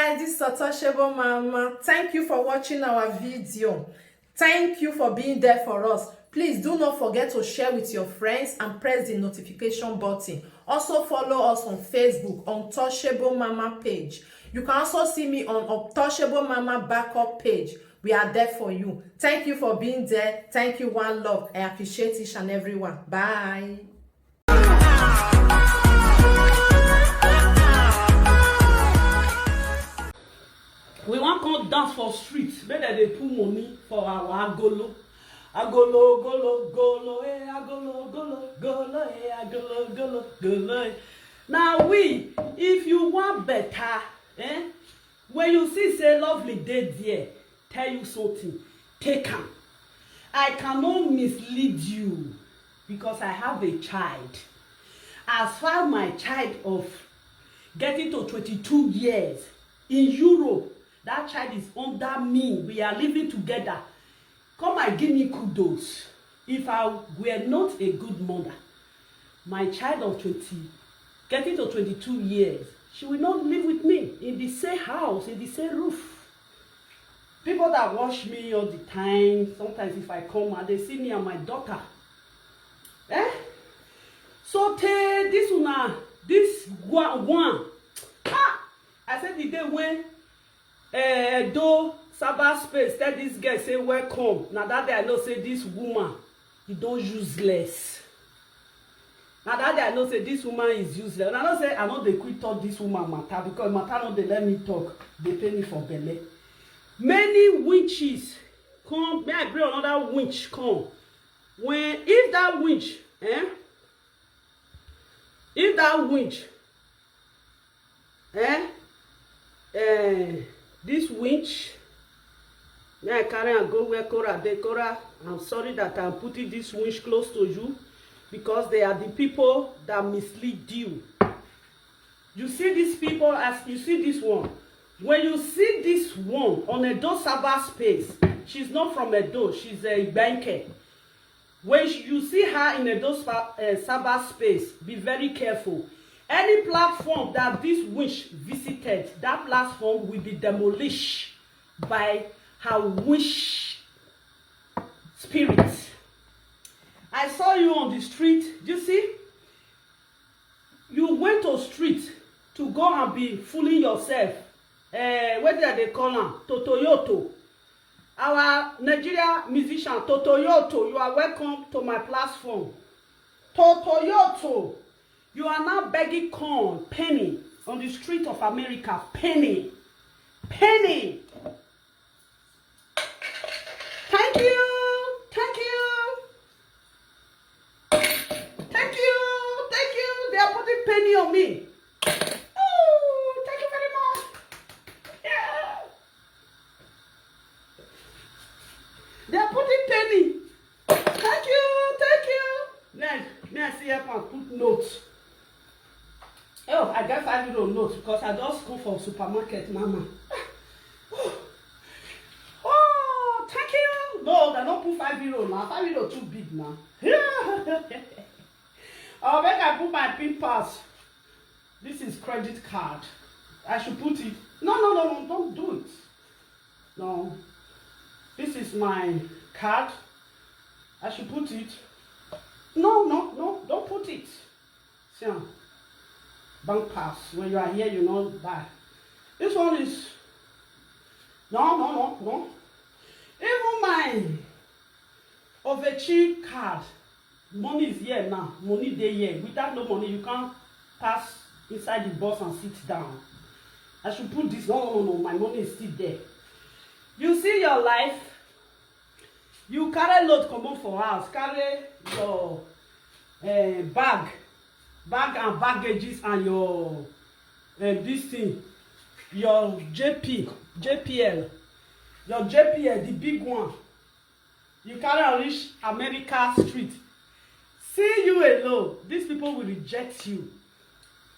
guys, this is Untouchable Mama. Thank you for watching our video. Thank you for being there for us. Please do not forget to share with your friends and press the notification button. Also follow us on Facebook, Untouchable Mama page. You can also see me on Untouchable Mama backup page. We are there for you. Thank you for being there. Thank you, one love. I appreciate each and everyone. Bye. We want to dance for streets. Make dem dey put money for our agolo. Agolo, golo, golo, agolo, golo, golo, agolo, golo, golo. Now if you want better, when you see say lovely dey there, tell you something, take am. I cannot mislead you because I have a child. As far my child of getting to 22 years in Europe, that child is under me. We are living together. Come and give me kudos. If I were not a good mother, my child of 20, getting to 22 years, she will not live with me in the same house, in the same roof. People that watch me all the time, sometimes if I come and they see me and my daughter. So this one. I said the day when do cyber space tell this girl say welcome. Now that day I know say this woman you don't useless. Now that day I know say this woman is useless. And I know say I know they quit talk this woman matter because matter no they let me talk. They pay me for belly. Many witches come. May I bring another witch come? If that witch, this winch, may I carry and go where Korra dey. Korra, I'm sorry that I'm putting this winch close to you because they are the people that mislead you. You see these people as you see this one. When you see this one on Edo cyber space, she's not from Edo, she's a banker. When you see her in Edo cyber space, be very careful. Any platform that this witch visited, that platform will be demolished by her witch spirit. I saw you on the street. You see? You went to street to go and be fooling yourself. What did they call her? Totoyoto. Our Nigeria musician, Totoyoto, you are welcome to my platform. Totoyoto. You are now begging corn, penny, on the street of America. Penny. Penny. Thank you. Thank you. Thank you. Thank you. They are putting penny on me. Oh, thank you very much. Yeah. They are putting penny. Thank you. Thank you. Now I see here and put notes. Oh, I got 5 euro notes because I just come from supermarket, mama. Oh, thank you. No, they don't put 5 euro now. 5 euro too big now. Oh, make I put my PIN pass. This is credit card. I should put it. No, don't do it. No. This is my card. I should put it. No, don't put it. See. Bank pass. When you are here, you know that. This one is no. Even my Ovechi card. Money is here now. Money dey here. Without no money, you can't pass inside the bus and sit down. I should put this. No. My money is still there. You see your life. You carry load come up for house. Carry your bag and baggages and your this thing, your JPL, the big one. You carry reach America Street. See you alone. These people will reject you.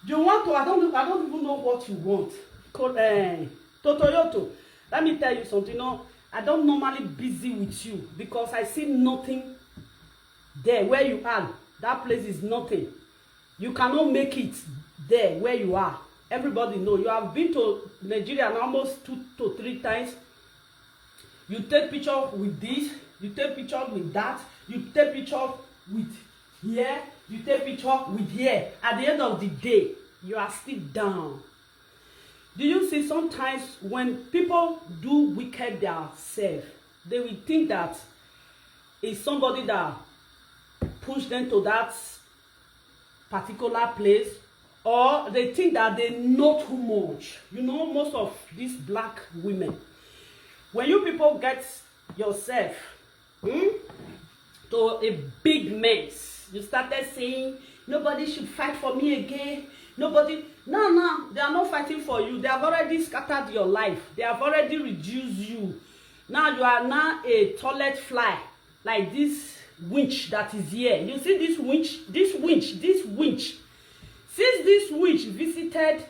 You want to? I don't even know what you want. Totoyoto. Let me tell you something. No, I don't normally busy with you because I see nothing there where you are. That place is nothing. You cannot make it there where you are. everybody know. You have been to Nigeria almost 2 to 3 times. You take picture with this, you take picture with that, you take picture with here, you take picture with here. At the end of the day, you are still down. Do you see sometimes when people do wicked themselves, they will think that it's somebody that pushed them to that particular place, or they think that they know too much. You know, most of these black women, when you people get yourself to a big mess, you started saying, nobody should fight for me again. Nobody, no, they are not fighting for you. They have already scattered your life. They have already reduced you. Now you are now a toilet fly, like this winch that is here. You see this winch. Since this winch visited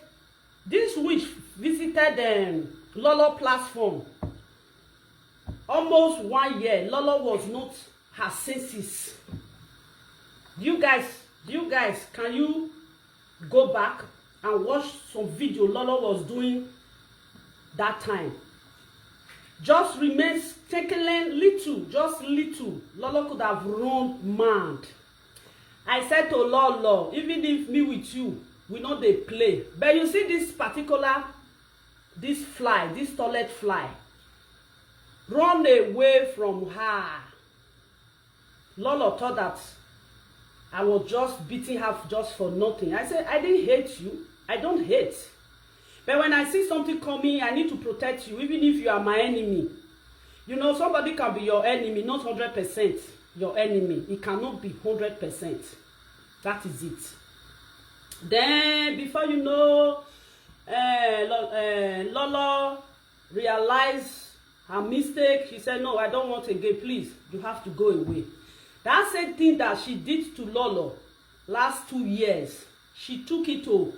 Lolo platform, almost 1 year, Lolo was not her senses. You guys, can you go back and watch some video Lolo was doing that time? Just remains tickling little, just little. Lolo could have run mad. I said to Lolo, even if me with you, we know they play. But you see this particular, this fly, this toilet fly, run away from her. Lolo thought that I was just beating her just for nothing. I said, I didn't hate you. I don't hate. But when I see something coming, I need to protect you, even if you are my enemy. You know, somebody can be your enemy, not 100% your enemy. It cannot be 100%. That is it. Then, before you know, Lolo realized her mistake. She said, no, I don't want again. Please, you have to go away. That same thing that she did to Lolo last 2 years, she took it to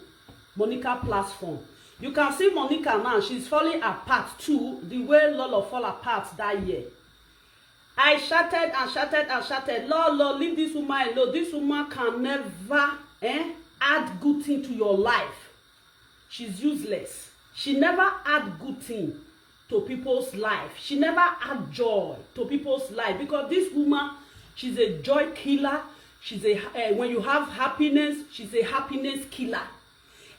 Monica platform. You can see Monica now, she's falling apart too, the way Lolo fall apart that year. I shouted and shouted and shouted, Lolo, leave this woman alone. This woman can never add good thing to your life. She's useless. She never add good thing to people's life. She never add joy to people's life, because this woman, she's a joy killer. She's a when you have happiness, she's a happiness killer.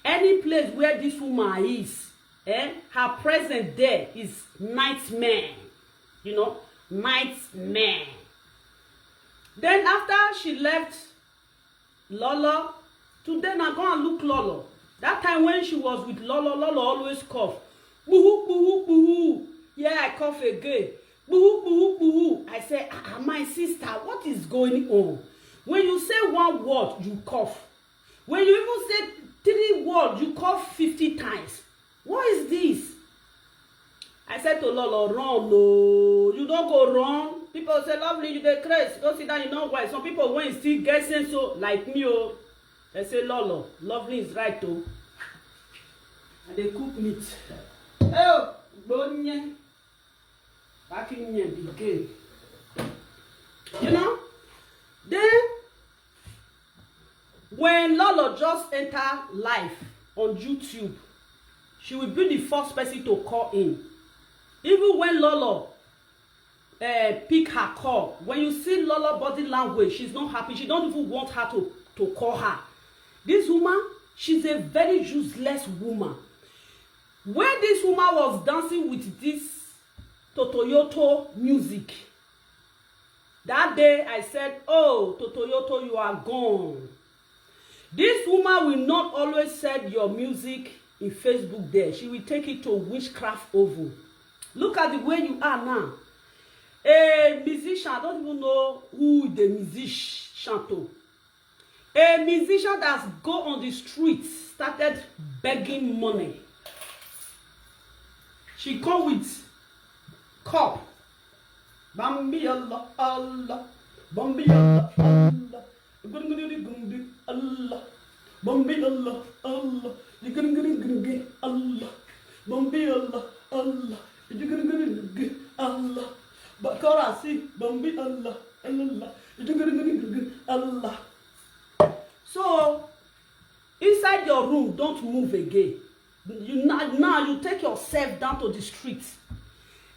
Any place where this woman is, her presence there is nightmare. You know, nightmare. Then after she left Lolo, today now go and look Lolo. That time when she was with Lolo, Lolo always cough. Boo boo boo. Yeah, I cough again. Boo boo boo. I say, my sister, what is going on? When you say one word, you cough. When you even say 3 words, you cough 50 times. What is this? I said to Lolo, run, no. You don't go wrong. People say, lovely, you dey crazy. Go sit down, you know why. Some people, when you still get sense, so like me, they say, Lolo, lovely is right, though. And they cook meat. Oh, bonye. Back in here, begin. You know? Then, when Lolo just enter live on YouTube, she will be the first person to call in. Even when Lolo pick her call, when you see Lolo body language, she's not happy. She don't even want her to call her. This woman, she's a very useless woman. When this woman was dancing with this Totoyoto music, that day I said, oh, Totoyoto, you are gone. This woman will not always send your music in Facebook there. She will take it to witchcraft oven. Look at the way you are now. A musician, I don't even know who the musician to. A musician that's go on the streets, started begging money. She come with cup. Bambi Allah, Allah. Bambi Allah, Allah. Allah. Bambi Allah, Allah. Allah. Bambi Allah, Allah. Allah. But Korra, see, Bambi Allah, Allah. Allah. So, inside your room, don't move again. now you take yourself down to the street.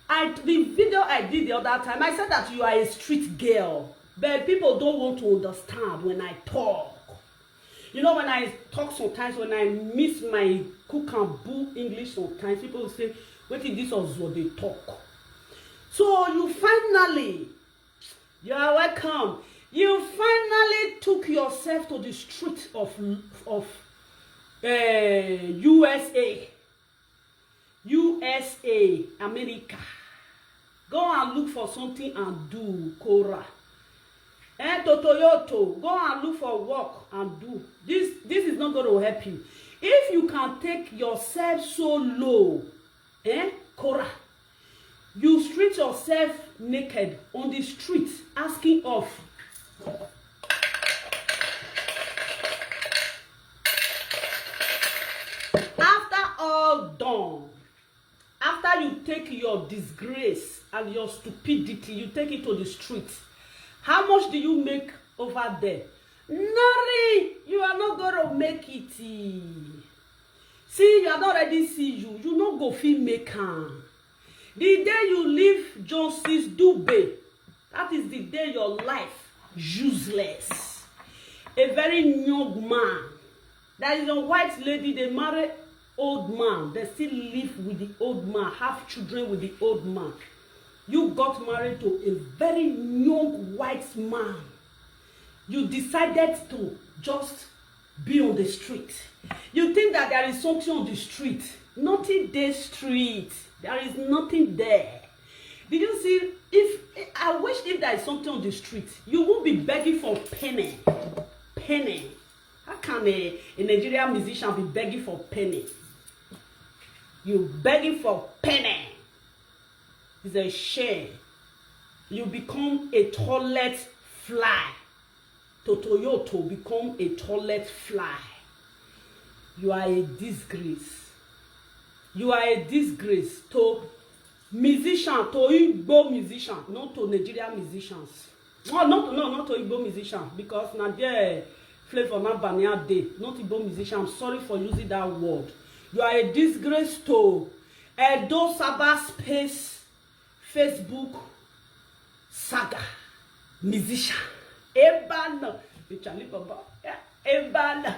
The video I did the other time, I said that you are a street girl, but people don't want to understand when I talk. You know, when I talk sometimes, when I miss my cook and boo English sometimes, people will say, wait till this was what they talk. So you are welcome. You finally took yourself to the street of USA, America. Go and look for something and do, Korra. Totoyoto, go and look for work and do. This is not going to help you. If you can take yourself so low, Korra, you street yourself naked on the street, asking of. After all done, after you take your disgrace and your stupidity, you take it to the street. How much do you make over there? Nari, you are not going to make it. See, you are not ready to see you. You not go feel make am. The day you leave Johnson's Dube, that is the day your life useless. A very young man. There is a white lady, they marry old man. They still live with the old man, have children with the old man. You got married to a very young white man. You decided to just be on the street. You think that there is something on the street. Nothing there street. There is nothing there. Did you see? I wish if there is something on the street, you won't be begging for penny. Penny. How can a Nigerian musician be begging for penny? You begging for penny. It's a shame. You become a toilet fly. Totoyoto become a toilet fly. You are a disgrace. You are a disgrace to musician, to Igbo musician, not to Nigerian musicians. Not to Igbo musician, because now there flavor na Bania day, not Igbo musician. I'm sorry for using that word. You are a disgrace to Edo cyberspace, Facebook saga musician. Ebana, Charlie Baba, Ebana.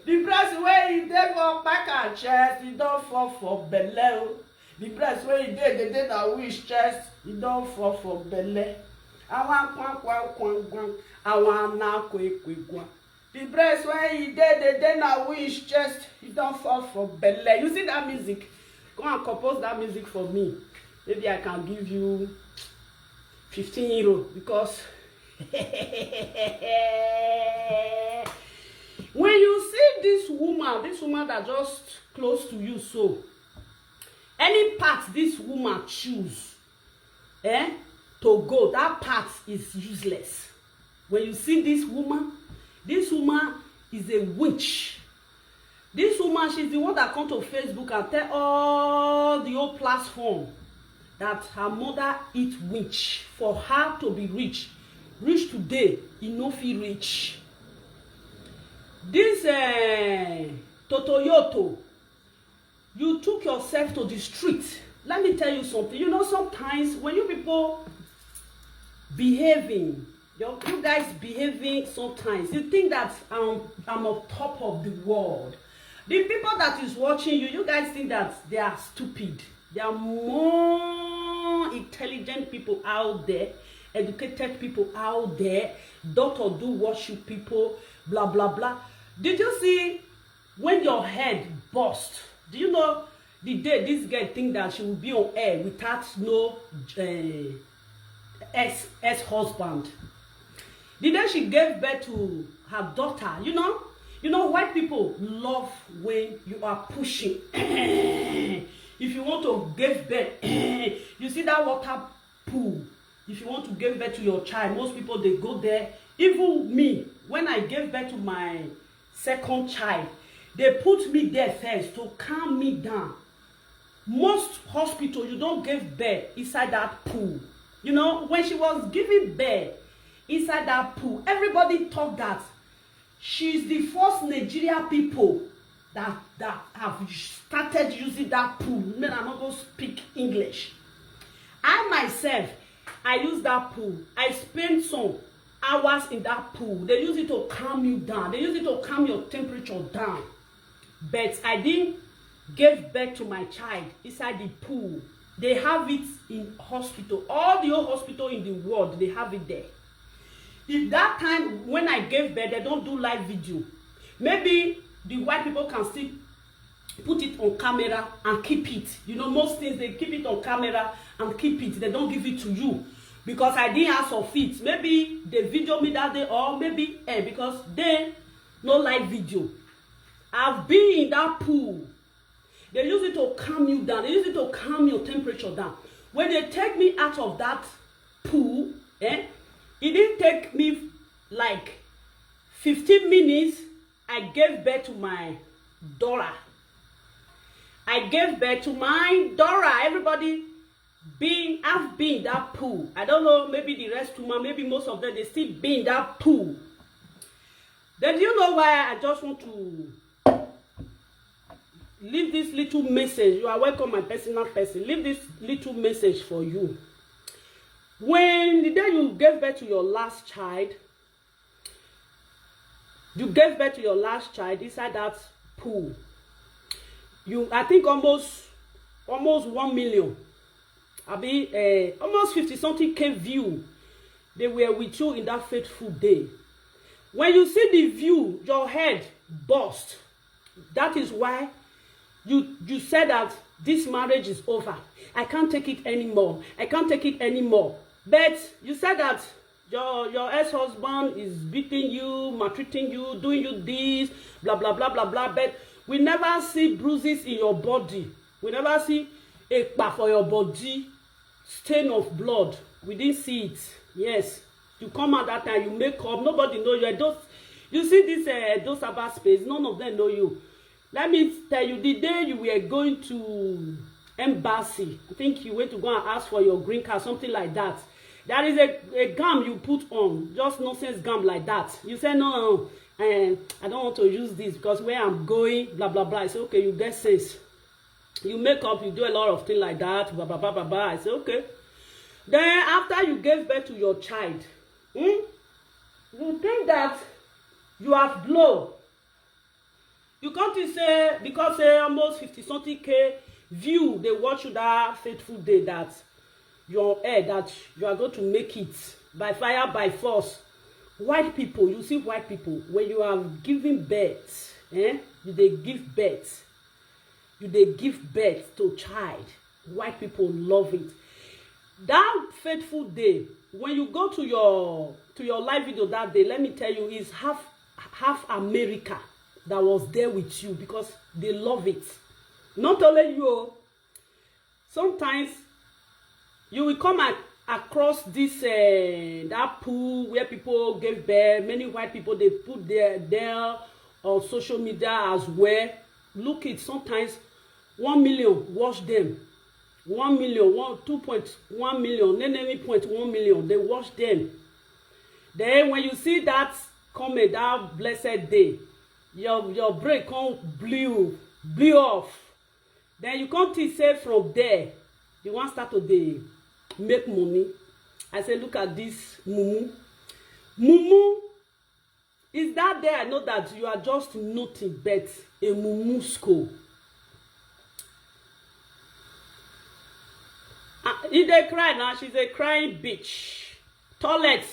The breast where you dey for back and chest, you don't fall for belly. The breast where you dey, the day that wish chest, you don't fall for belly. I want na kwe. The breast where you dey, the day that wish chest, you don't fall for belly. You see that music? Go and compose that music for me. Maybe I can give you 15 euros because when you see this woman that just close to you, so any part this woman choose to go, that part is useless. When you see this woman is a witch. This woman, she's the one that come to Facebook and tell all the whole platform that her mother eat witch for her to be rich. Rich today, e no fit rich. This Totoyoto, you took yourself to the street. Let me tell you something. You know, sometimes when you people behaving, you guys behaving sometimes, you think that I'm on top of the world. The people that is watching you, you guys think that they are stupid. There are more intelligent people out there, educated people out there, doctor do worship people, blah, blah, blah. Did you see when your head burst? Do you know the day this girl think that she will be on air without no ex-husband? The day she gave birth to her daughter, you know, white people love when you are pushing. If you want to give birth, you see that water pool. If you want to give birth to your child, most people, they go there. Even me, when I gave birth to my second child, they put me there first to calm me down. Most hospitals, you don't give birth inside that pool. You know, when she was giving birth inside that pool, everybody thought that She's the first Nigeria people that have started using that pool. Men are not going to speak English. I myself, I use that pool. I spend some hours in that pool. They use it to calm you down. They use it to calm your temperature down. But I didn't give birth to my child inside the pool. They have it in hospital. All the old hospital in the world, they have it there. If that time when I gave birth, they don't do live video. Maybe the white people can still put it on camera and keep it. You know, most things they keep it on camera and keep it. They don't give it to you. Because I didn't ask of it. Maybe they video me that day, or maybe because they no live video. I've been in that pool. They use it to calm you down. They use it to calm your temperature down. When they take me out of that pool, it didn't take me like 15 minutes. I gave birth to my daughter. I gave birth to my daughter. Everybody have been in that pool. I don't know, maybe the rest of them, maybe most of them, they still be in that pool. Then you know why I just want to leave this little message. You are welcome, my personal person. Leave this little message for you. When the day you gave birth to your last child, inside that pool, I think almost 1 million. Almost 50 something K view. They were with you in that fateful day. When you see the view, your head burst. That is why you said that this marriage is over. I can't take it anymore. I can't take it anymore. But you said that your ex-husband is beating you, maltreating you, doing you this, blah, blah, blah, blah, blah. But we never see bruises in your body. We never see a kpa for your body, stain of blood. We didn't see it. Yes. You come out that time, you make up, nobody know you. You see this those cyber space, none of them know you. Let me tell you, the day you were going to embassy, I think you went to go and ask for your green card, something like that. There is a gum you put on, just nonsense gum like that. You say, no, I don't want to use this because where I'm going, blah, blah, blah. I say, okay, you get sense. You make up, you do a lot of things like that, blah, blah, blah, blah, blah. I say, okay. Then after you gave birth to your child, you think that you have blown. You can't say, because almost 50 something K view, they watch you that fateful day that you're on that you are going to make it by fire, by force. White people, you see white people, when you are giving birth, they give birth. They give birth to child. White people love it. That fateful day, when you go to your live video that day, let me tell you, it's half America that was there with you because they love it. Not only you. Sometimes you will come across this that pool where people gave birth. Many white people, they put there on social media as well. Look it. Sometimes 1 million watch them. 1 million, 2.1 million, 0.1 million. They watch them. Then when you see that comment, that blessed day, your brain can't blew off. Then you can't say from there, you want start to make money. I say, look at this mumu. Mumu is that there. I know that you are just nothing but a mumu school. If they cry now, she's a crying bitch. Toilet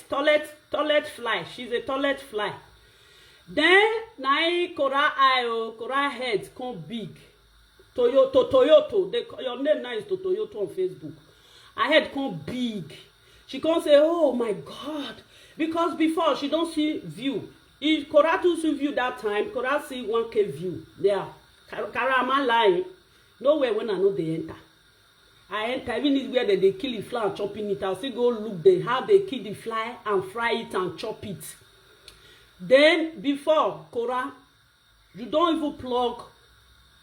fly. She's a toilet fly. Then Korra head come big. Toyoto. Your name now is Toyoto on Facebook. Her head come big. She can't say, oh my God. Because before she don't see view. If Korra to see view that time, Korra see 1K view. There. Korra am I lying? Nowhere when I know they enter. I enter, even where they kill the fly and chopping it. I'll still go look there how they kill the fly and fry it and chop it. Then before Korra, you don't even plug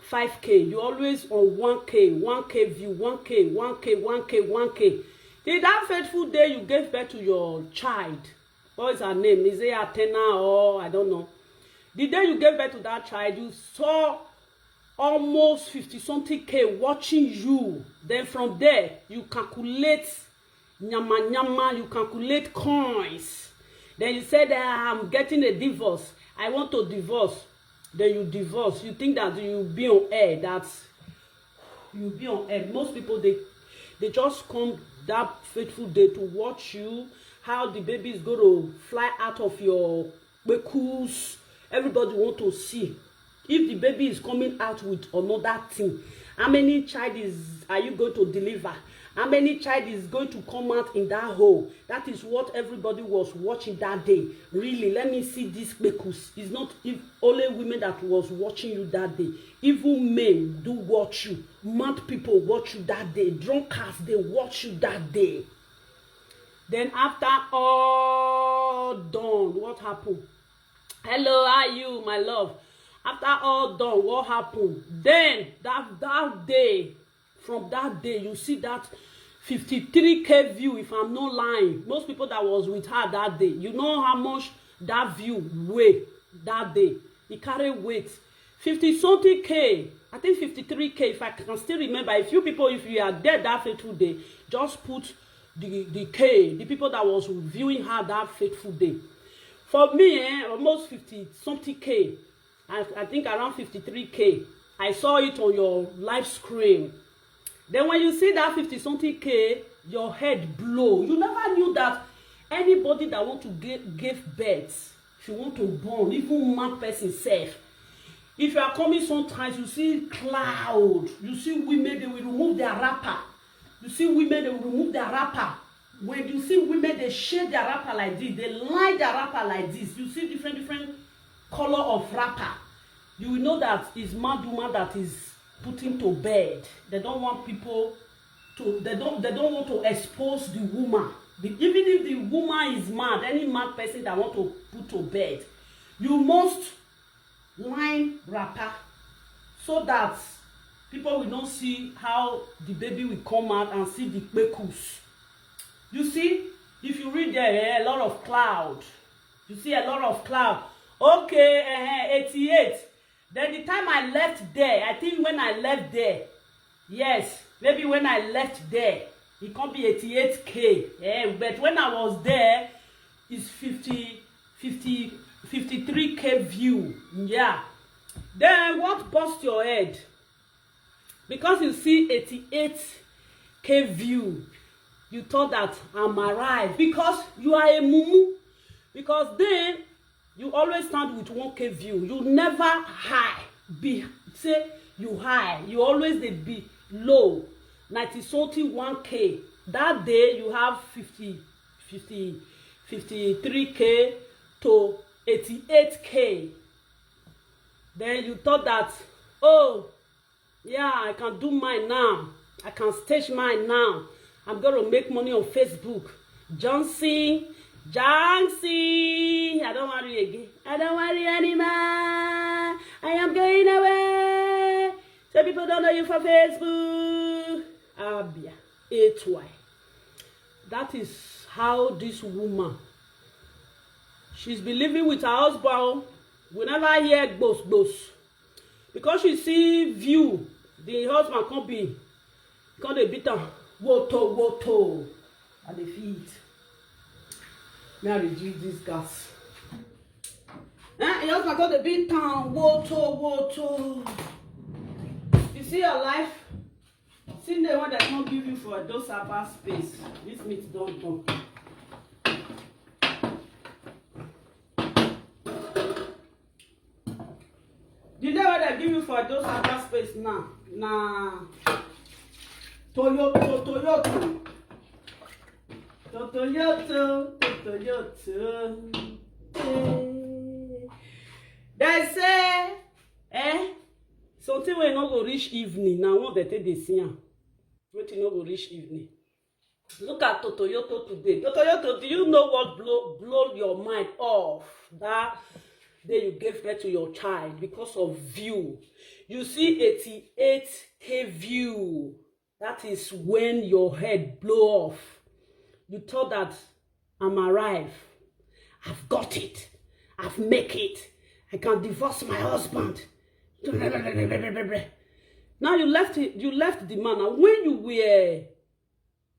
5K. You always on 1K view, 1K. In that fateful day you gave birth to your child. What is her name? Is it Athena or I don't know? The day you gave birth to that child, you saw almost 50-something K watching you. Then from there, you calculate nyama nyama, you calculate coins. Then you said, I'm getting a divorce. I want to divorce. Then you divorce. You think that you'll be on air. You'll be on air. Most people, they just come that fateful day to watch you, how the baby is going to fly out of your bekus. Everybody want to see. If the baby is coming out with another thing, how many child are you going to deliver? How many child is going to come out in that hole? That is what everybody was watching that day. Really, let me see this bekus. It's not if only women that was watching you that day. Even men do watch you. Mad people watch you that day. Drunkards, they watch you that day. Then after all done, what happened? Hello, how are you, my love? After all done, what happened? Then that day, from that day, you see that 53K view, if I'm not lying. Most people that was with her that day, you know how much that view weigh that day. It carry weight. 50-something K, I think 53K, if I can still remember. If you people, if you are dead that fateful day, just put the K, the people that was viewing her that fateful day. For me, almost 50-something K. I think around 53K. I saw it on your live screen. Then when you see that 50-something K, your head blow. You never knew that anybody that want to give birth, if you want to born, even mad person self, if you are coming sometimes, you see cloud. You see women, they will remove their wrapper. You see women, they will remove their wrapper. When you see women, they shade their wrapper like this. They line their wrapper like this. You see different color of wrapper. You will know that it's mad woman that is putting to bed. They don't want people to. They don't want to expose the woman. Even if the woman is mad, any mad person that want to put to bed, you must line wrapper so that people will not see how the baby will come out and see the bekus. You see, if you read there, a lot of cloud. You see a lot of cloud. Okay, 88. Then the time I left there, I think when I left there, yes, maybe when I left there, it can't be 88K. But when I was there, it's 53K view. Yeah. Then what bust your head? Because you see 88K view, you thought that I'm arrived because you are a mumu. Because then you always stand with 1K view. You never high. Say you high. You always they be low. 90-something 1K. That day you have 53K to 88K. Then you thought that, oh, yeah, I can do mine now. I can stage mine now. I'm going to make money on Facebook. Johnson, I don't want you again. I don't want you anymore. I am going away. So people don't know you for Facebook. Abia, HY. That is how this woman, she's been living with her husband. We never hear gbos. Because she see view, the husband can't be beat her. Woto. At the feet. May I reduce this gas? Your husband got the big town. Woto. You see your life? See the one that not give you for those upper space. This meat don't go. The day what I give you for those upper space now. Nah. Toyoto. They say, something will not go reach evening. Now what they take this year? What you not go reach evening? Look at Totoyoto today. Totoyoto, do you know what blow your mind off? That day you gave birth to your child because of view. You see 88K view. That is when your head blow off. You thought that I'm arrived. I've got it. I've make it. I can divorce my husband. Now you left the man. And when you were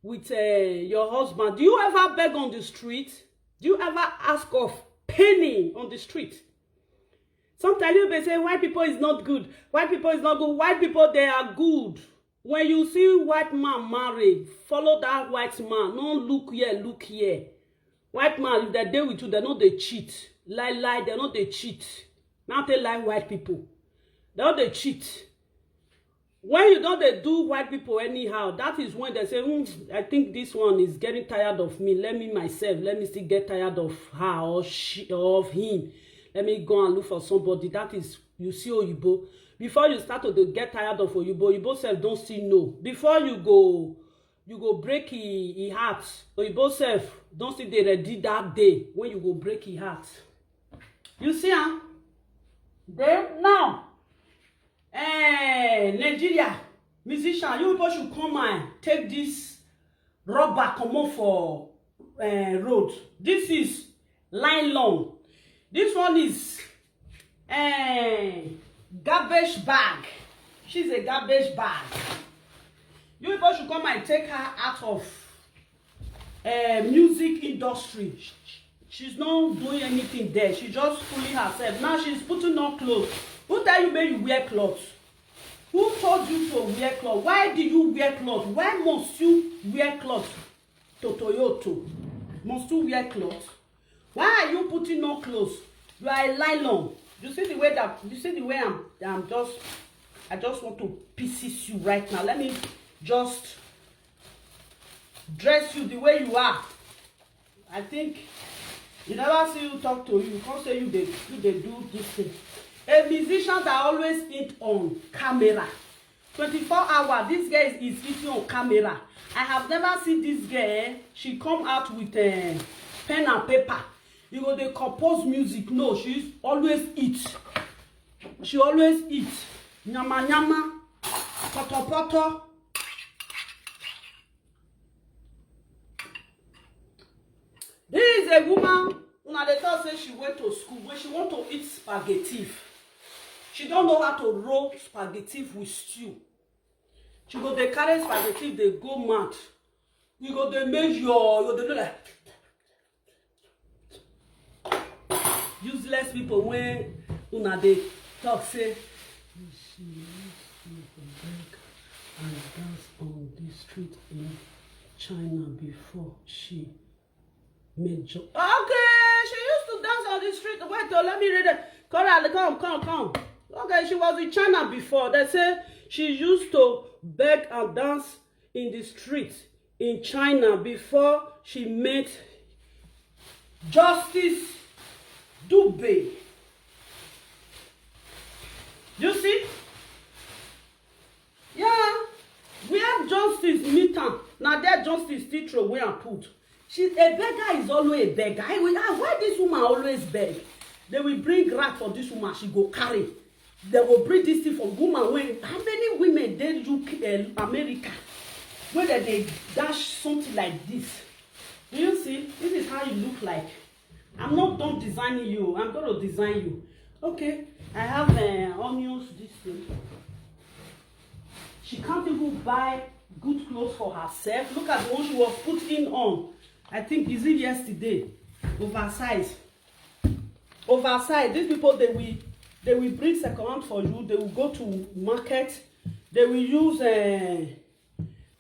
with your husband, do you ever beg on the street? Do you ever ask of penny on the street? Sometimes you may say white people is not good. White people is not good. White people, they are good. When you see white man marry, follow that white man. Don't look here, look here. White man, if they deal with you, they know they cheat. Lie, they know they cheat. Now they like white people. They know they cheat. When you know they do white people anyhow, that is when they say, I think this one is getting tired of me. Let me still get tired of her or she or of him. Let me go and look for somebody. That is, you see Oyibo. Before you start to get tired of Oyibo self don't see no. Before you go break his heart. Oyibo self don't see they ready that day when you go break his heart. You see, huh? Then now, Nigeria musician, you people should come and take this rubber come on for road. This is nylon. This one is garbage bag. She's a garbage bag. You people should come and take her out of music industry. She's not doing anything there. She's just fooling herself. Now she's putting on clothes. Who tell you make you wear clothes? Who told you to wear clothes? Why do you wear clothes? Why must you wear clothes to Toyota? Must you wear clothes? Why are you putting on clothes? You are a nylon. You see the way I just want to pieces you right now. Let me just dress you the way you are. I think you never see you talk to you. You can't say they do this thing. A musician that always eat on camera. 24 hours, this girl is eating on camera. I have never seen this girl. She come out with pen and paper. You go, they compose music. No, she's always eat. She always eat. Nyama nyama, poto poto. This is a woman. Una dey talk say she went to school. When she want to eat spaghetti, she don't know how to roll spaghetti with stew. She go dey carry spaghetti, they go mad. You go dey measure. You go dey do like useless people when una dey talk say she used to beg and dance on the street in China before she made job. Okay, she used to dance on the street. Wait, let me read it. Korra, come. Okay, she was in China before. They say she used to beg and dance in the street in China before she met Justice Dube. You see? Yeah. We have Justice Mitan. Now that Justice still throw away and put. A beggar is always a beggar. Why this woman always beg? They will bring rat for this woman. She go carry. They will bring this thing from woman. How many women did UK, America, where they dash something like this? Do you see? This is how you look like. I'm not done designing you. I'm going to design you. Okay. I have onions. This thing. She can't even buy good clothes for herself. Look at the one she was putting on. I think is it yesterday. Oversized. These people they will bring second hand for you. They will go to market. They will use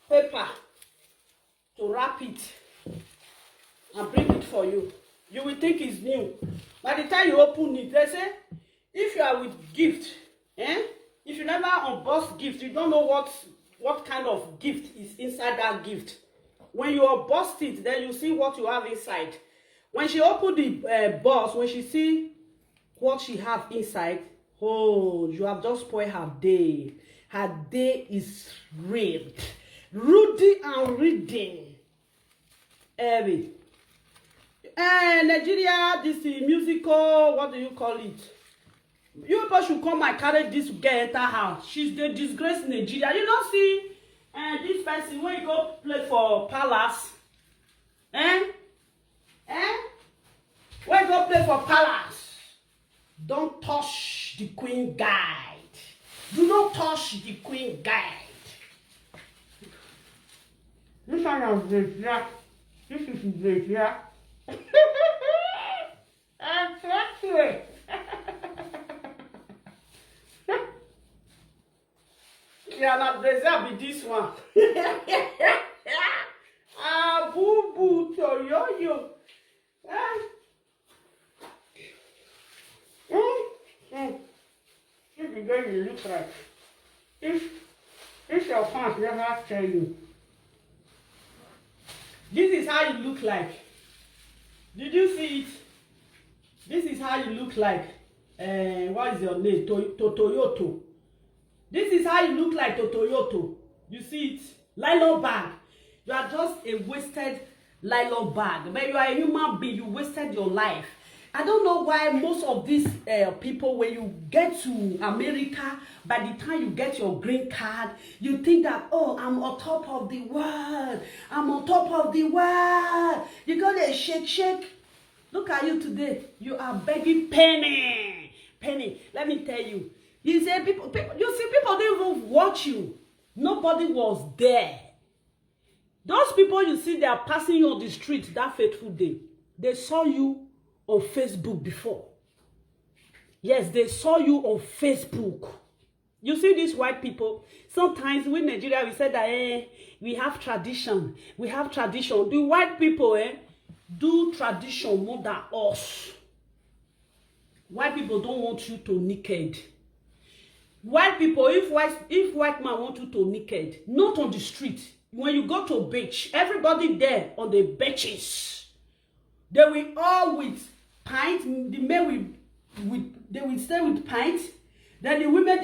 paper to wrap it and bring it for you. You will think it's new. By the time you open it, they say if you are with gift, if you never unbox gift, you don't know what kind of gift is inside that gift. When you unbox it, then you see what you have inside. When she opened the box, when she see what she have inside, oh, you have just spoiled her day. Her day is ruined. Rudy and reading. Nigeria, this is musical, what do you call it? You people should come and carry this girl enter house. She's the disgrace in Nigeria. You don't see this person when you go play for Palace. When you go play for Palace. Don't touch the queen guide. Do not touch the queen guide. This one is Brazil. This is Brazil. Exactly. Yeah, na Brazil be this one. Ah, boo boo to yo yo. This is going to look like. If your fans never tell you. This is how you look like. Did you see it? This is how you look like. What is your name? Totoyoto. This is how you look like Totoyoto. You see it? Nylon bag. You are just a wasted nylon bag. But you are a human being. You wasted your life. I don't know why most of these people, when you get to America, by the time you get your green card, you think that, oh, I'm on top of the world. I'm on top of the world. You go there, shake. Look at you today. You are begging penny. Penny, let me tell you. You say people, you see people didn't even watch you. Nobody was there. Those people you see, they are passing you on the street that fateful day. They saw you on Facebook before. Yes, they saw you on Facebook. You see these white people, sometimes we in Nigeria, we say that we have tradition. We have tradition. The white people do tradition more than us. White people don't want you to naked. White people, if white man want you to naked, not on the street. When you go to beach, everybody there on the beaches, they will all with pint. The men they will stay with pint. Then the women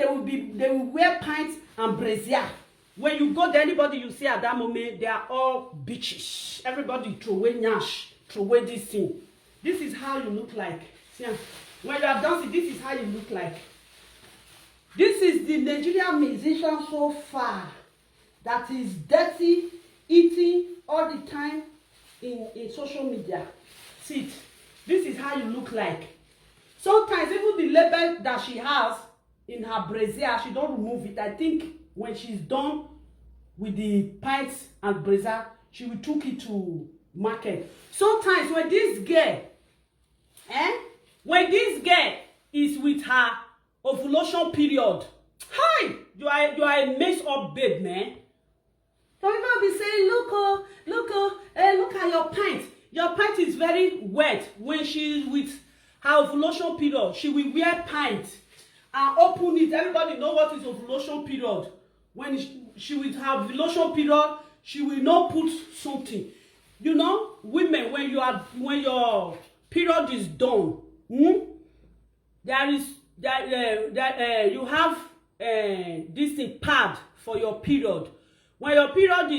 they will wear pants and brassiere. When you go there, anybody you see at that moment, they are all bitches. Everybody throw away nyash, throw away this thing. This is how you look like. See, when you are dancing, this is how you look like. This is the Nigerian musician so far that is dirty, eating all the time in social media. See it. This is how you look like. Sometimes even the label that she has in her brassiere, she don't remove it. I think when she's done with the pants and brassiere, she will took it to market. Sometimes when this girl is with her ovulation period, hi, you are a messed up babe, man. So people be saying, look at your pant. Your pant is very wet. When she's with her ovulation period, she will wear pant and open it. Everybody know what is ovulation period. When she with her ovulation period, she will not put something. You know, women, when your period is done, you have this thing pad for your period. When your period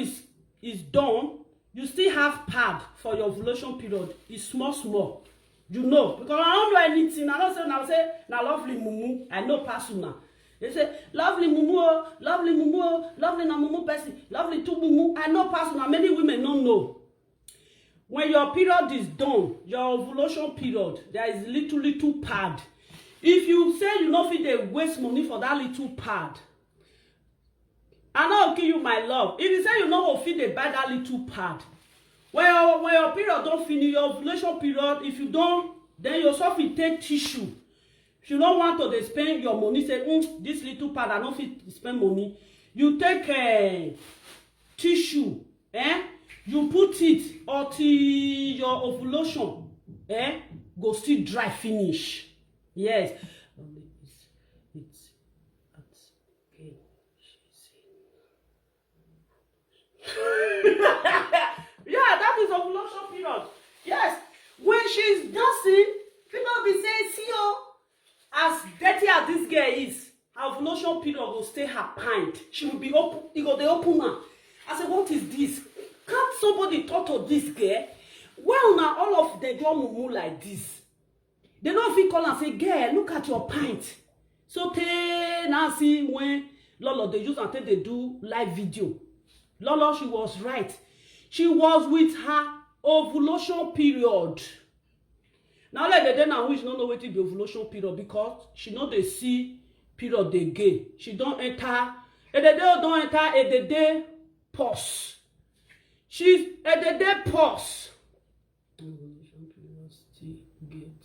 is done, you still have pad for your ovulation period. It's small. You know, because I don't know anything. I don't say now lovely mumu. I know personal. They say lovely mumu, lovely na mumu person, lovely to mumu. I know personal. Many women don't know. When your period is done, your ovulation period, there is little pad. If you say you not fit dey waste money for that little pad, I no give you my love. If you say you no go fit dey buy that little pad, when your period don't finish, your ovulation period, if you don't, then yourself will take tissue. If you don't want to dey spend your money, say this little pad I no fit spend money. You take tissue, you put it until your ovulation go still dry finish. Yes. It's okay. Yeah, that is ovulation period. Yes. When she's dancing, people be saying, see as dirty as this girl is, her ovulation period will stay her pint. She will be open. It go the open now. I said, what is this? Can't somebody talk to this girl? Well, now all of them don't move like this. They don't feel call and say, girl, look at your pint. So now see when Lolo they use until they do live video. Lolo, she was right. She was with her ovulation period. Now let the day now which no know wetin be ovulation period because she no dey see period again. She don enter edede don enter edede pause. She's edede pause. Ovulation period still get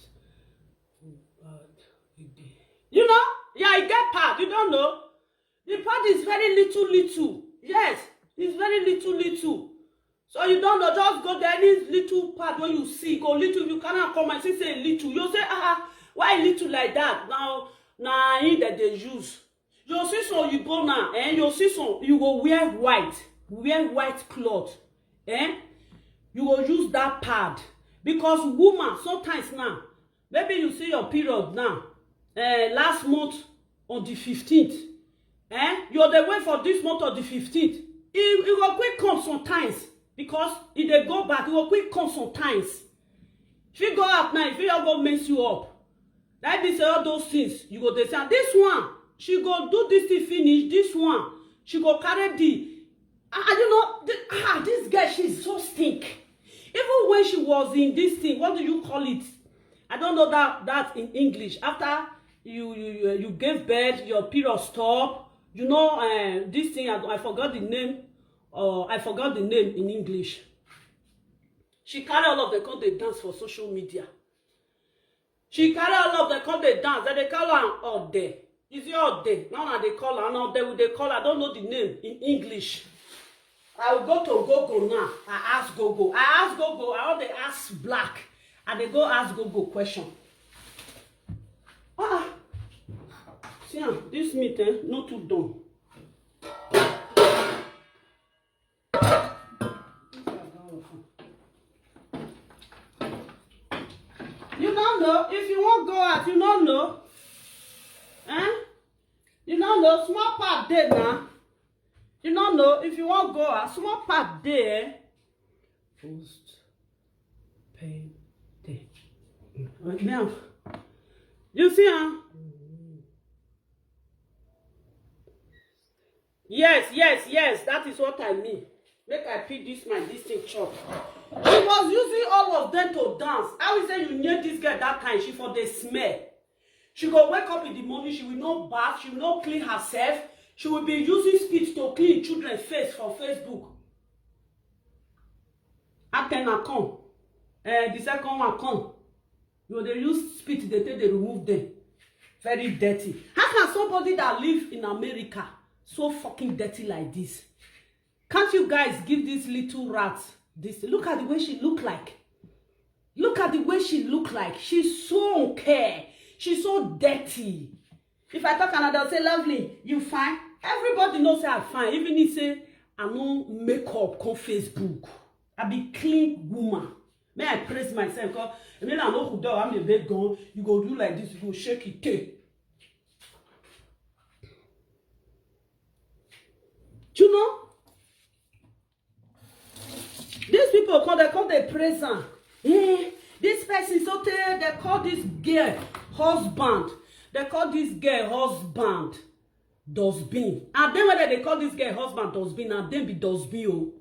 bad again. You know? Yeah, it get pad. You don't know? The pad is very little. Yes, it's very little. So you don't know, just go there, any little part when you see, go little, you cannot come and say little. You say, why little like that? Now that they use. You see some you go now, and you see some, you go wear white cloth, you will use that pad. Because woman, sometimes now, maybe you see your period now, last month on the 15th, you're the way for this month on the 15th. It will quick come sometimes. Because if they go back, it will quick come sometimes. If you go out now, if you go mess you up, that means all those things, you go say, this one, she go do this thing finish, this one, she go carry the, this girl, she's so stink. Even when she was in this thing, what do you call it? I don't know that in English. After you gave birth, your period stop. You know, this thing, I forgot the name. I forgot the name in English. She carry all of the come they dance for social media. She carry all of the come they dance. They call her Ode. Is it Ode? Now they call her. Now they call her. I don't know the name in English. I will go to Google now. I ask Google. I want to ask Black. And they go ask Google question. See, this meat, not too done. You don't know. If you won't go out, you don't know. You don't know. Small part there now. You don't know. If you won't go out, small part there. Post pay day. Now, you see, Yes. That is what I mean. Make I feed this thing chop. She was using all of them to dance. I will say you need this girl that time. She for the smell. She go wake up in the morning. She will not bath. She will not clean herself. She will be using spit to clean children's face for Facebook. After na come, the second one come. You they use spit. They remove them. Very dirty. How can somebody that live in America so fucking dirty like this? Can't you guys give this little rat this? Look at the way she look like. She's so uncared. She's so dirty. If I talk and they'll say, lovely, you fine? Everybody knows I'm fine. Even if say, I no makeup on Facebook. I be clean woman. May I praise myself? Because I mean, I know who do. I'm a bed gone. You go do like this. You go shake it. You know? These people call they praise her. This person so they call this girl husband. They call this girl husband dustbin. And then when they call this girl husband dustbin, and then be dustbin.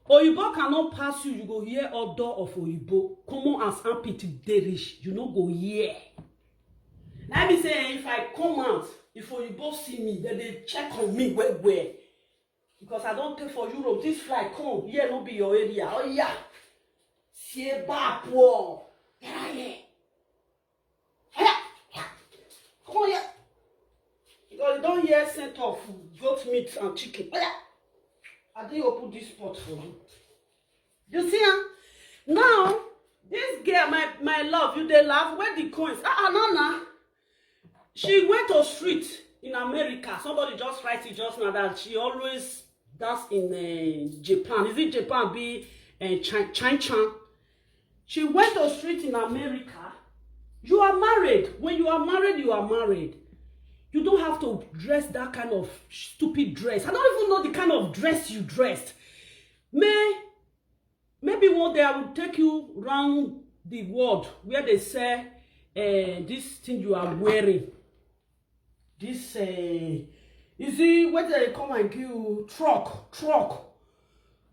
Oyibo cannot pass you. You go hear odor of Oyibo. Common as armpit derish. You no go hear. Let me say, if I come out, if Oyibo see me, then they check on me where. Because I don't take for Europe. This flight come. Here no be your area. Oh yeah. See back poor. Yeah. Come on here. Because you don't hear scent of goat meat and chicken. Oh yeah. I think I'll put this pot for you. You see, now this girl, my love, you they laugh. Where the coins? Nana. She went to street in America. Somebody just write it just now that she always dance in Japan. Is it Japan? Be China. She went to street in America. You are married. When you are married, you are married. You don't have to dress that kind of stupid dress. I don't even know the kind of dress you dressed. Maybe one day I will take you around the world where they say this thing you are wearing. This is it where they come and give you truck.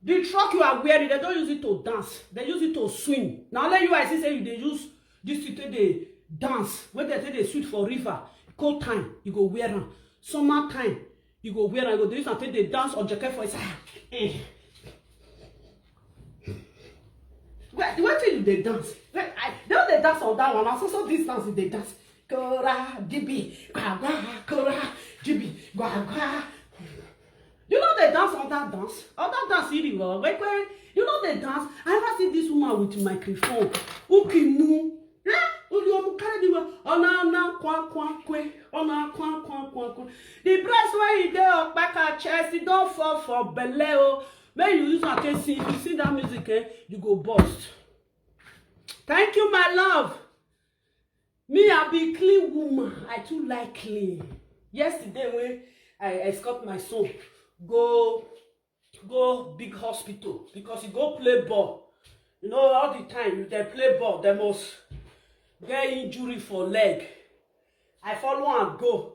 The truck you are wearing, they don't use it to dance. They use it to swim. Now let you guys say you they use This you take the dance. When they take the sweet for river, cold time, you go wear them. Summer time, you go wear them. You go do this and take the dance or jacket for inside. What till they dance? Don't they dance on that one? I saw this dance they dance. Korra, gibi, gaga, Korra, gibi, gaga. You know they dance on that dance? On that dance, you know they dance. I never see this woman with microphone. Ukimu. The breast where you dey up back her chest, it don't fall for belly. When you use and sing, if you sing that music, you go bust. Thank you, my love. Me, I be clean woman. I too like clean. Yesterday, when I escort my son, go big hospital because he go play ball. You know, all the time, if they play ball, they must get injury for leg. I follow and go.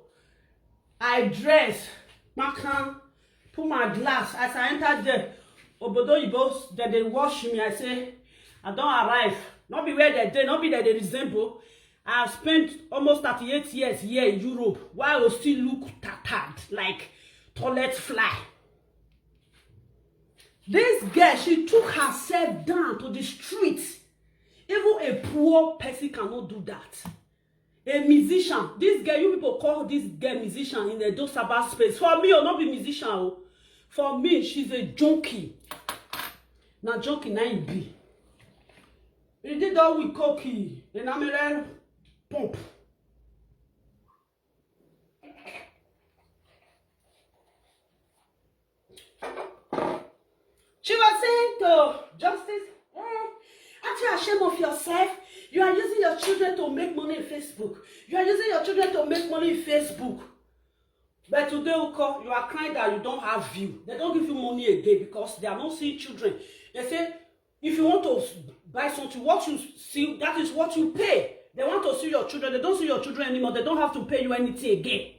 I dress, put my glass. As I enter there, obodo yibos, they wash me. I say, I don't arrive. Not be where they not be that they resemble. I have spent almost 38 years here in Europe, while I will still look tattered, like toilet fly. This girl, she took herself down to the streets. Even a poor person cannot do that. A musician, this girl, you people call this girl musician in the Dosaba space. For me, or not be musician. For me, she's a junkie. Now, junkie, now it be. He did that with cocky. And I'm a pump. She was saying to Justice, aren't you ashamed of yourself? You are using your children to make money in Facebook. You are using your children to make money in Facebook. But today, you are crying that you don't have view. They don't give you money again because they are not seeing children. They say, if you want to buy something, what you see, that is what you pay. They want to see your children. They don't see your children anymore. They don't have to pay you anything again.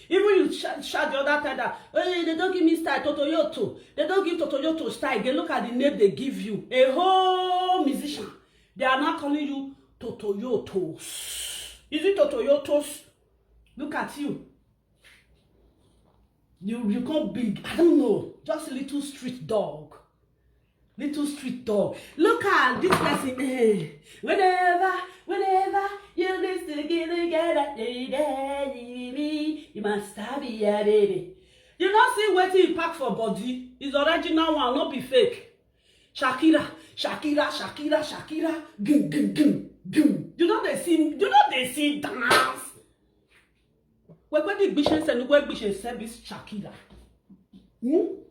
Even you shout the other time that, hey, they don't give me style, Totoyoto. They don't give Totoyoto style. They look at the name they give you. A whole musician. They are not calling you Totoyotos. Is it Totoyotos? Look at you. You come big. I don't know. Just a little street dog. Little street dog. Look at this person. Whenever you need to get together, you must have it, baby. You not see what he pack for body. It's original one, not be fake. Shakira. Gum, gum, gum, gum. You know they see dance. When the bishops and the bishops service Shakira. You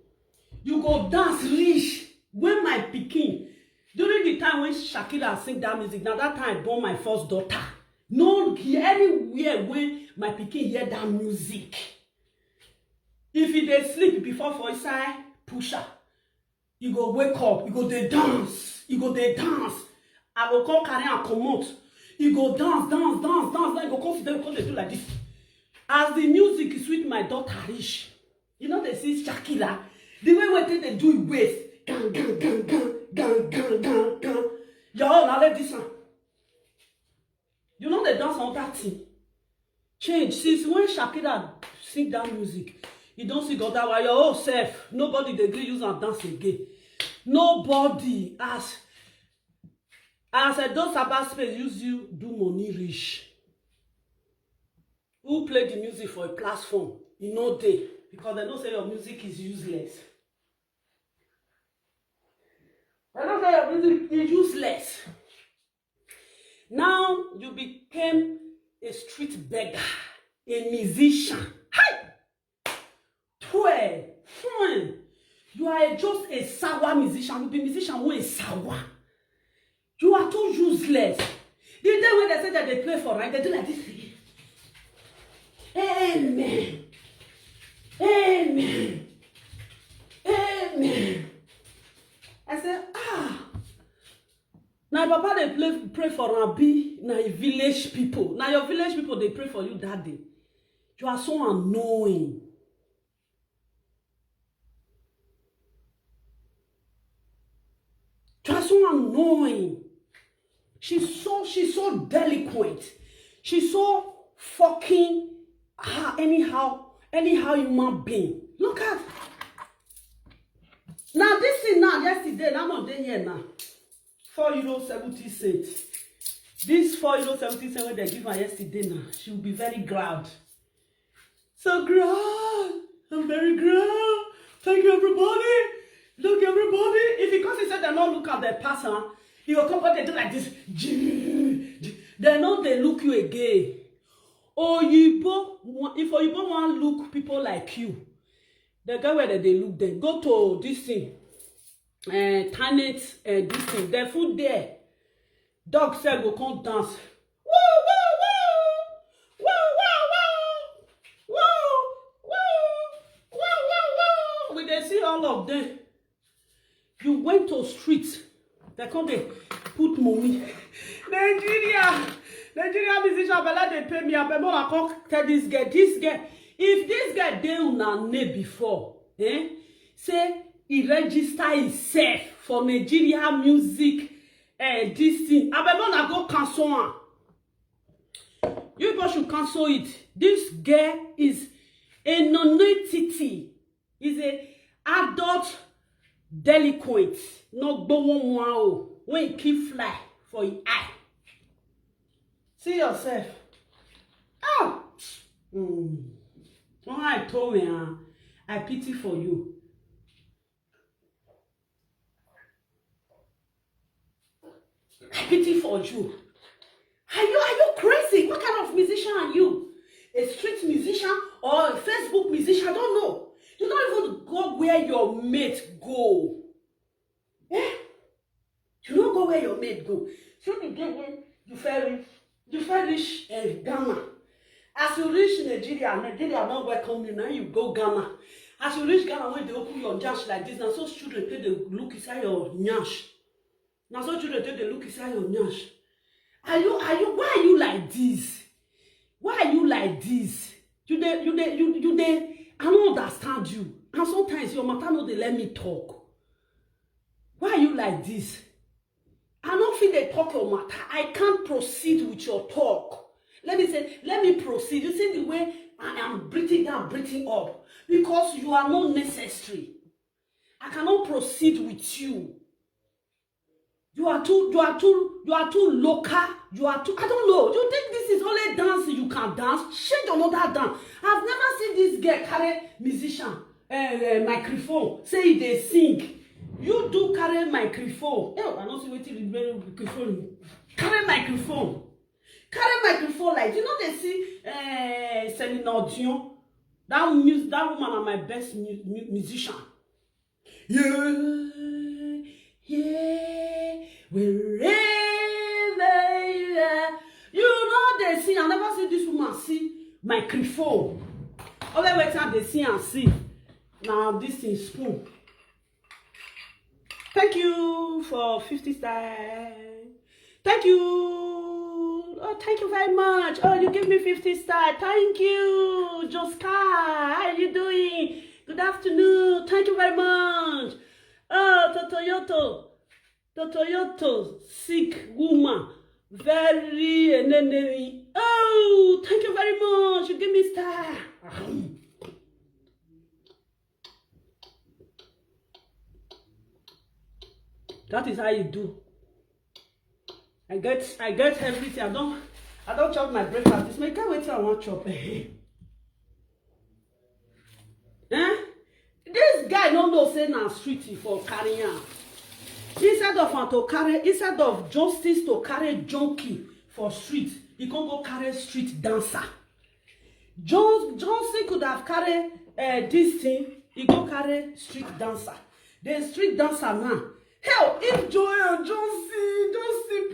go dance rich. When my pikin, during the time when Shakira sing that music, now that time I born my first daughter. No, anywhere when my pikin hear that music. If he dey sleep before for inside pusher, you go wake up, you go dey dance, I go come carry am comot. You go dance, then you go come sit down, come dey do like this. As the music is sweet, my daughter reach. You know they see Shakira, the way they do it waist. Gang. Y'all now let this one. You know they dance on that thing. Change. Since when Shakira sing that music, you don't sing other way. Your own self. Nobody they agree use and dance again. Nobody as a those about space use you do money rich. Who play the music for a platform? You know they because they don't say your music is useless. I don't say your music is useless. Now you became a street beggar, a musician. Hi! 12. You are just a sour musician. You be musician who is sour. You are too useless. The day when they say that they play for right, they do like this. Amen. Amen. Amen. I said, now papa they pray for Rabbi, now village people. Now your village people they pray for you that day. You are so annoying. You are so annoying. She's so delinquent. She's so fucking anyhow human being. Look at now this thing now yesterday. Now I'm on day here now. €4.70. This €4.70 they give her yesterday now. She will be very glad. So glad. I'm very glad. Thank you, everybody. Look, everybody. If because he said they not look at the person, he will come out and do like this. They know they look you again. If Oyibo want look people like you, the guy where they look them. Go to this thing. Tenant this thing. The food there. Dog said go come dance. Woo, woo, woo! Woo, woo, woo! Woo, woo! Woo, woo, woo! We they see all of them. You went to street. They come they put money. Nigeria musician bella they pay me. I better I come tell this guy. If this guy dey una name before, say he register himself for Nigeria music. This thing, I better go cancel one. You people should cancel it. This girl is a non-entity. Is a adult delinquent. Not go one when you keep fly for your eye. See yourself. Oh. When I told me, I pity for you. I pity for you. Are you crazy? What kind of musician are you? A street musician or a Facebook musician? I don't know. You don't even go where your mate go. You don't go where your mate go. So the day when you reach Ghana. As you reach Nigeria not welcome you. Now you go Ghana. As you reach Ghana, when they open your nyash like this, now so children take the look inside your nyash. Now so children take the look inside your nyash. Why are you like this? Why are you like this? You I don't understand you. And sometimes your matter no they let me talk. Why are you like this? I don't feel they talk your matter. I can't proceed with your talk. Let me proceed. You see the way I am breathing down, breathing up. Because you are not necessary. I cannot proceed with you. You are too local. You are too, I don't know. You think this is only dancing you can dance? Change another dance. I've never seen this girl carry musician microphone. Say they sing. You do carry microphone. Oh, I don't see what you microphone. Carry microphone. Carry microphone like you know they see Celine Dion. That woman are my best musician. Yeah, wherever you are. You know they sing. I never see this woman see microphone. All the time they sing and see. Now this is spoon. Thank you for 50 stars. Thank you. Oh, thank you very much. Oh, you give me 50 stars. Thank you. Joska, how are you doing? Good afternoon. Thank you very much. Oh, Totoyoto, sick woman. Very enemy. Oh, thank you very much. You give me star. That is how you do. I get everything. I don't chop my breakfast. This make wait till I want chop. This guy don't know say na street for carrying am. Instead of justice to carry junkie for street, he can't go carry street dancer. Johnson could have carried this thing. He go carry street dancer. The street dancer now. Hell, if Joy and Johnson,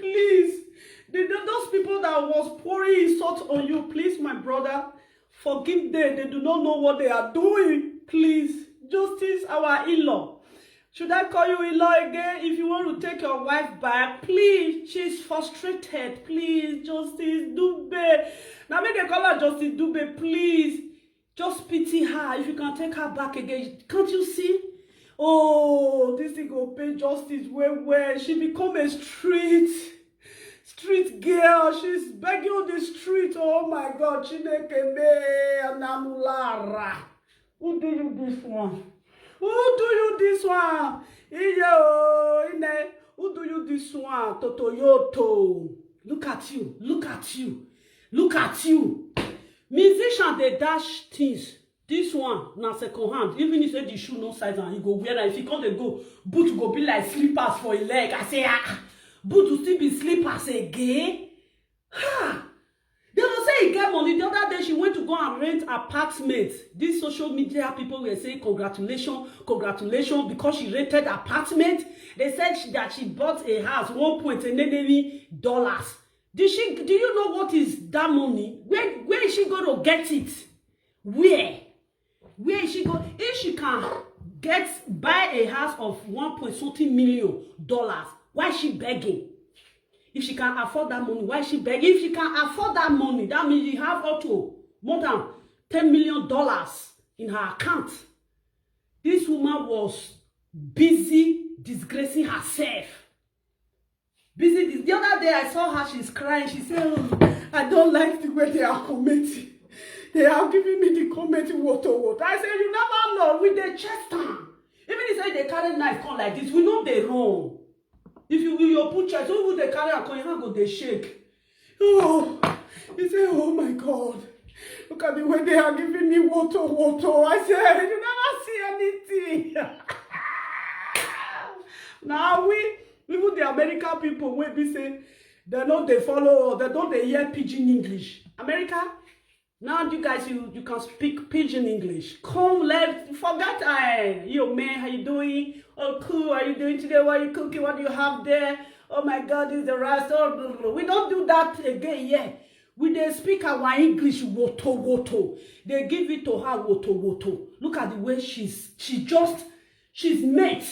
please. Those people that was pouring insult on you, please, my brother, forgive them. They do not know what they are doing. Please, Justice, our in-law. Should I call you in-law again? If you want to take your wife back, please. She's frustrated. Please, Justice Dube. Now make a call her Justice Dube, please. Just pity her. If you can take her back again. Can't you see? Oh, this thing go pay Justice well. She become a street Street girl, she's begging on the street. Oh my God, Chineke me anamulara. Who do you this one? Who do you this one? Iyo, ine. Who do you this one? Totoyoto. Look at you. Look at you. Look at you. Musician, they dash things. This one, na second hand. Even if the shoe no size and you go wear it. If you come they go, boot go be like slippers for a leg. I say, boot will still be slippers again. Ha! They don't say he get money. The other day she went to go and rent apartment. These social media people were saying congratulations, congratulations, because she rented apartment. They said that she bought a house, $1.8 million. Do you know what is that money? Where is she going to get it? Where is she going? If she can buy a house of $1.something million, why is she begging? If she can afford that money, why is she begging? If she can afford that money, that means you have up to more than $10 million in her account. This woman was busy disgracing herself. The other day I saw her, she's crying. She said, oh, I don't like the way they are commenting. They are giving me the comment water. I said, you never know with the chest down. Even if they carry knife come like this, we know they wrong. If you put chest, who would they carry a coin? How go they shake? Oh, he said, oh my God. Look at the way they are giving me water. I said, you never see anything. Now even the American people will be saying, they know they follow, they don't they hear pidgin English. America, now you guys, you can speak pidgin English. Come, forget yo man, how you doing? Oh cool, how you doing today? What are you cooking? What do you have there? Oh my God, this is the rice. Oh, we don't do that again, yeah. We they speak our English woto. They give it to her woto. Look at the way she's met.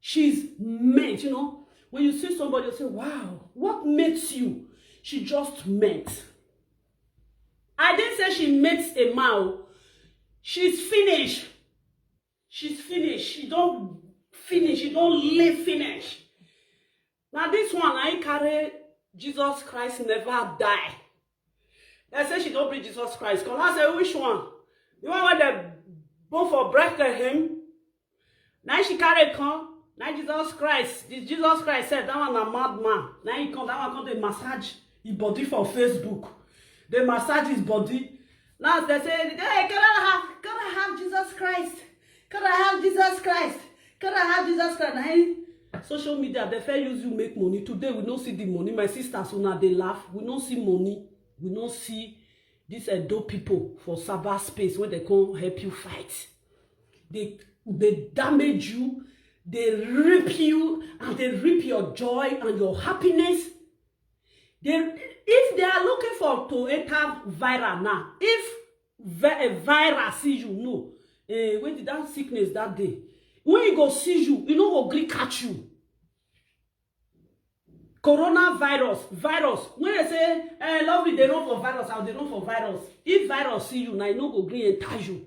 She's met, you know. When you see somebody, you say, wow, what makes you? She just met. I didn't say she met a man. She's finished. She's finished. She don't finish. She don't live finish. Now this one, I carry Jesus Christ never die. They say she don't bring Jesus Christ. Because I say, which one? The one where they both for Bethlehem. Now she carry come. Now Jesus Christ said that one a madman. Now he come, that one come to massage his body for Facebook. They massage his body. Now they say, hey, can I have Jesus Christ? Can I have Jesus Christ? Can I have Jesus Christ? Now, social media, they fair use you make money. Today we don't see the money. My sisters, when they laugh, we don't see money. We don't see these dope people for cyber space when they come help you fight. They damage you. They rip you and they rip your joy and your happiness. If they are looking for to enter viral now, if a virus see you, no, when did that sickness that day? When you go see you, you know go gree catch you. Coronavirus, virus. When they say, love it, they run for virus, or they run for virus. If virus see you, now you know go gree enter you.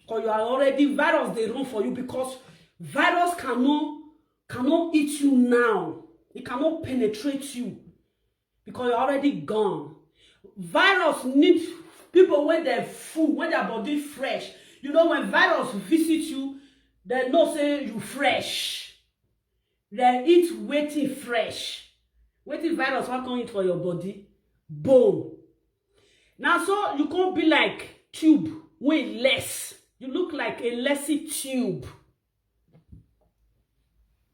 Because you are already virus, they run for you because virus cannot eat you now. It cannot penetrate you because you're already gone. Virus needs people when they're full, when their body fresh. You know, when virus visit you, they know say you fresh. They eat waiting fresh. Waiting virus what come eat for your body? Bone. Now so you can't be like tube when less. You look like a lessy tube.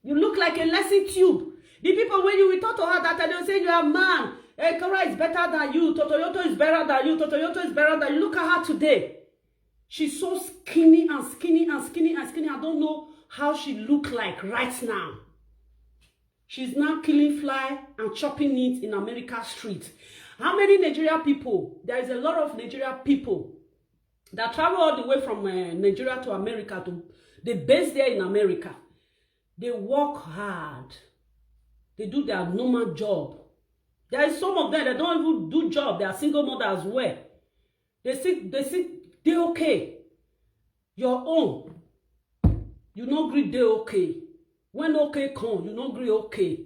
You look like a lessy tube. The people when you will talk to her that they'll say you are a man. Hey, Korra is better than you. Totoyoto is better than you. Totoyoto is better than you. Look at her today. She's so skinny and skinny and skinny and skinny. I don't know how she look like right now. She's now killing fly and chopping it in America street. How many Nigeria people? There is a lot of Nigeria people that travel all the way from Nigeria to America. They base there in America. They work hard. They do their normal job. There is some of them that don't even do job. They are single mother as well. They okay. Your own. You no agree they okay. When okay come, you no agree okay.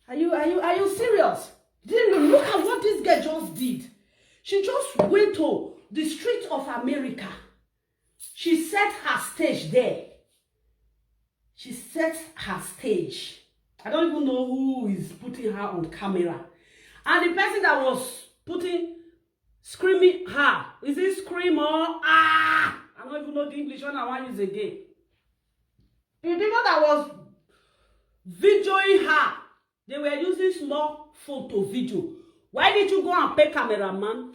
Are you serious? Then look at what this girl just did. She just went to the streets of America. She set her stage there. She set her stage. I don't even know who is putting her on camera. And the person that was screaming her, is it scream or ah? I don't even know the English one I want to use again. The people that was videoing her, they were using small photo video. Why did you go and pay cameraman?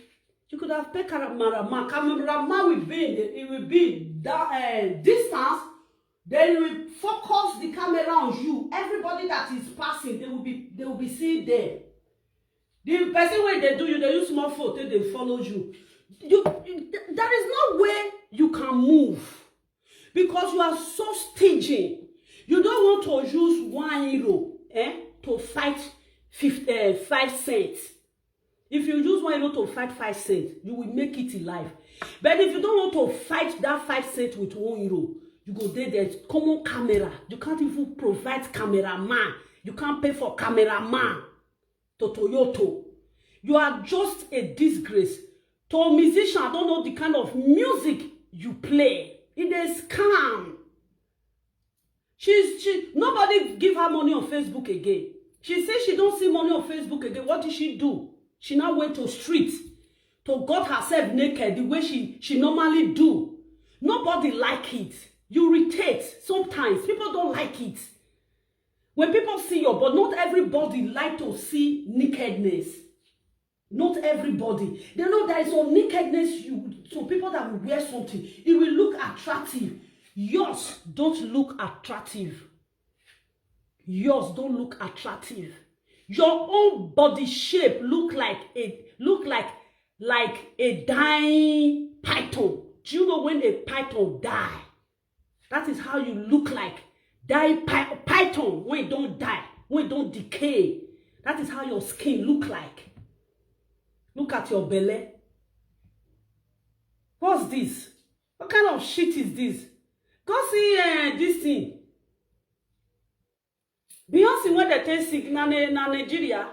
You could have paid cameraman. Cameraman will be that distance. Then you will focus the camera on you. Everybody that is passing, they will be seen there. The person when they do you, they use small photo, they follow you. There is no way you can move because you are so staging. You don't want to use €1 to fight 5 cents. If you use €1 to fight 5 cents, you will make it alive. But if you don't want to fight that 5 cents with €1, you go there's common camera. You can't even provide cameraman. You can't pay for cameraman to Toyota. You are just a disgrace. To a musician, I don't know the kind of music you play. It is scam. Nobody give her money on Facebook again. She says she don't see money on Facebook again. What did she do? She now went to street to got herself naked the way she normally do. Nobody like it. You irritate. Sometimes people don't like it. When people see your body, not everybody like to see nakedness. Not everybody. They know there is some nakedness. Some people that will wear something, it will look attractive. Yours don't look attractive. Yours don't look attractive. Your own body shape look like a dying python. Do you know when a python die? That is how you look like. Die python when it don't die, when it don't decay. That is how your skin look like. Look at your belly. What's this? What kind of shit is this? Go see this thing. Beyonce when they take sick na Nigeria.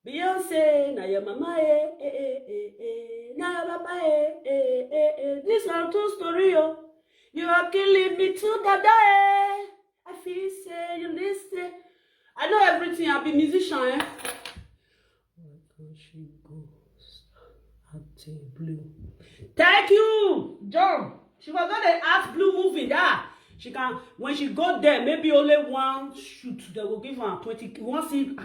Beyonce na your mama na your papa This is a true story yo. You are killing me too, dada. I feel say you listen. I know everything. I'll be musician. Why can't she go acting blue? Thank you, John. She was going to act blue movie that she can. When she got there, maybe only one shoot. They will give her 20. You want to see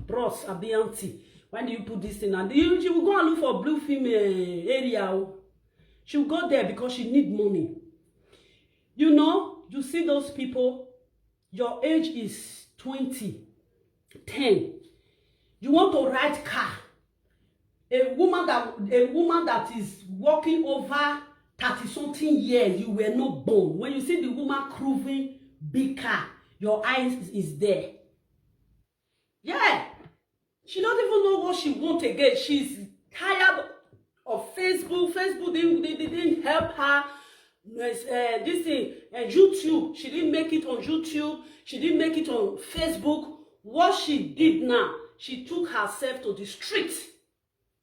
bros a Beyonce. When do you put this in? And she will go and look for blue film area. She will go there because she need money. You know, you see those people, your age is 20, 10. You want to ride car. A woman that is walking over 30-something years, you were not born. When you see the woman cruising big car, your eyes is there. Yeah. She don't even know what she wants again. She's tired of Facebook. Facebook didn't help her. This thing, YouTube, she didn't make it on YouTube. She didn't make it on Facebook. What she did now, she took herself to the street.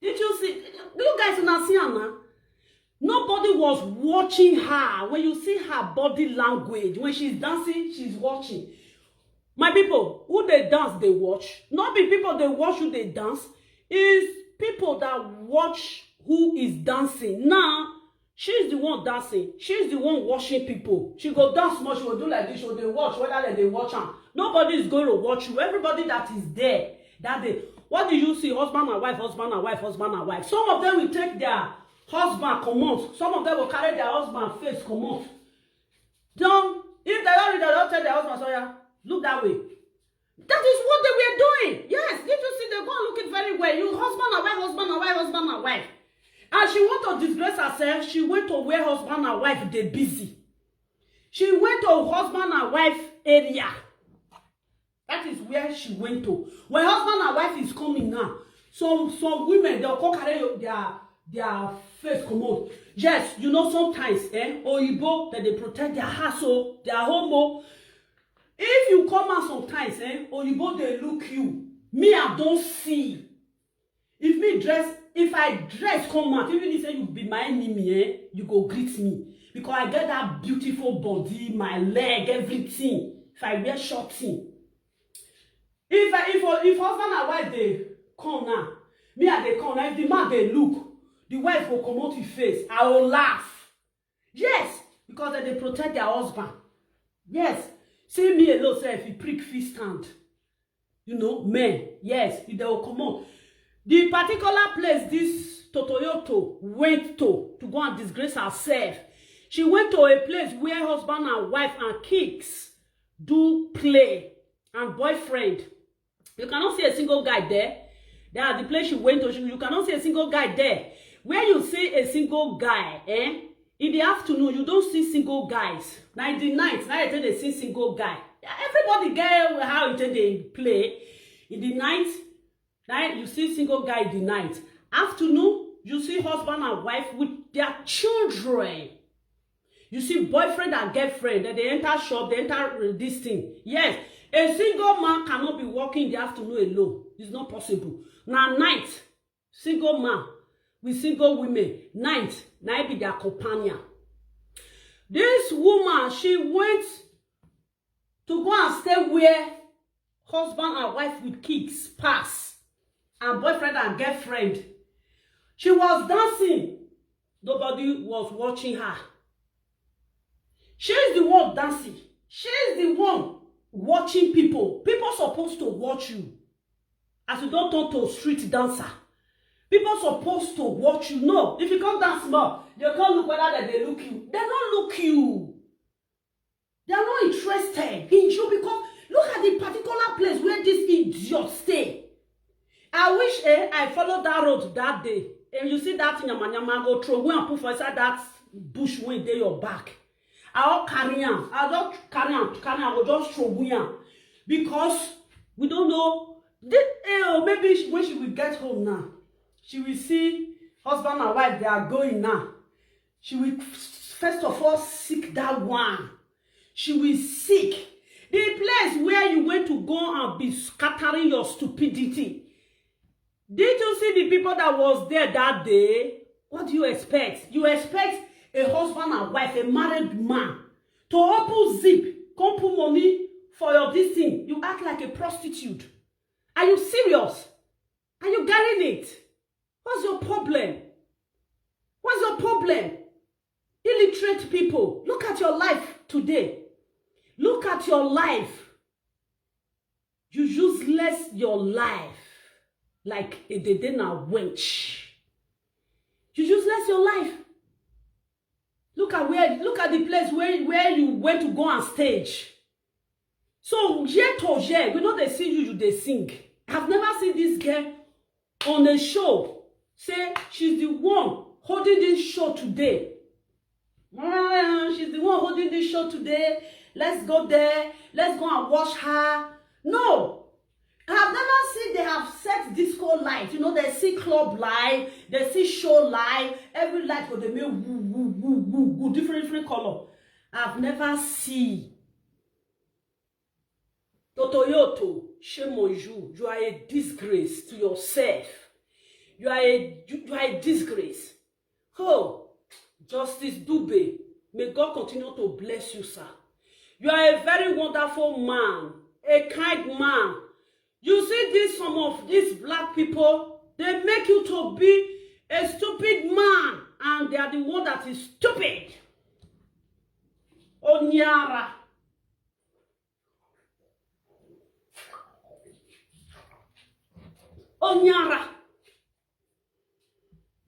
Did you see? You guys not see her now? Nobody was watching her. When you see her body language, when she's dancing, she's watching. My people, who they dance, they watch. Not be people they watch who they dance. Is people that watch who is dancing. Now, she's the one dancing. She's the one watching people. She go dance much. She will do like this. She will they watch whether they watch her. Nobody is going to watch you. Everybody that is there that day. What do you see? Husband and wife, husband and wife, husband and wife. Some of them will take their husband come out. Some of them will carry their husband face come out. Don't, if they don't read, they don't tell their husband, so yeah, look that way. That is what they were doing. Yes, did you see? They go and look it very well. You husband and wife, husband and wife, husband and wife. And she want to disgrace herself. She went to where husband and wife they busy. She went to husband and wife area. That is where she went to. When husband and wife is coming now, some women they'll come carry their face come out. Yes, you know sometimes Oyibo that they protect their household, their homo. If you come out sometimes, Oyibo they look you. Me, I don't see. If I dress come out, even if you be my enemy, you go greet me. Because I get that beautiful body, my leg, everything. If I wear short thing. If husband and wife they come now, me and they come now, if the man they look, the wife will come out his face. I will laugh. Yes, because they protect their husband. Yes. See me alone, say if you prick fist stand. You know, men, yes, they will come out. The particular place this Totoyoto went to go and disgrace herself. She went to a place where husband and wife and kids do play and boyfriend. You cannot see a single guy there. There are the place she went to. You cannot see a single guy there. Where you see a single guy, in the afternoon, you don't see single guys. Now in the night, now they see single guy. Everybody get how they play. In the night, you see single guy in the night. Afternoon, you see husband and wife with their children. You see boyfriend and girlfriend. They enter shop, they enter this thing. Yes, a single man cannot be walking in the afternoon alone. It's not possible. Now night, single man with single women. Night, now be their companion. This woman, she went to go and stay where husband and wife with kids pass. And boyfriend and girlfriend. She was dancing. Nobody was watching her. She's the one dancing. She's the one watching people. People supposed to watch you. As you don't turn to a street dancer. People supposed to watch you. No, if you come dance more, you can't look whether they look you. They don't look you. They are not interested in you because look at the particular place where this idiot stay. I wish I followed that road that day. And you see that nyama go throw away and put for inside that bush when they your back. I'll carry on. I'll just carry on. I will just throw away because we don't know. Maybe when she will get home now, she will see husband and wife, they are going now. She will first of all seek that one. She will seek the place where you went to go and be scattering your stupidity. Did you see the people that was there that day? What do you expect? You expect a husband and wife, a married man, to open zip, come put money for your this thing. You act like a prostitute. Are you serious? Are you getting it? What's your problem? What's your problem? Illiterate people, look at your life today. Look at your life. You useless your life like a dedena wench. You useless your life. Look at the place where you went to go on stage. So year to year, we know they see you they sing. I've never seen this girl on a show say she's the one holding this show today. She's the one holding this show today. Let's go there. Let's go and watch her. No. I've never seen they have set disco light. You know, they see club light, they see show light. Every light for the make woo, woo, woo, woo, woo, different color. I've never seen. Totoyoto, shame on you. You are a disgrace to yourself. You are a disgrace. Oh, Justice Dube, may God continue to bless you, sir. You are a very wonderful man, a kind man. You see some of these black people, they make you to be a stupid man, and they are the one that is stupid. Onyara. Onyara.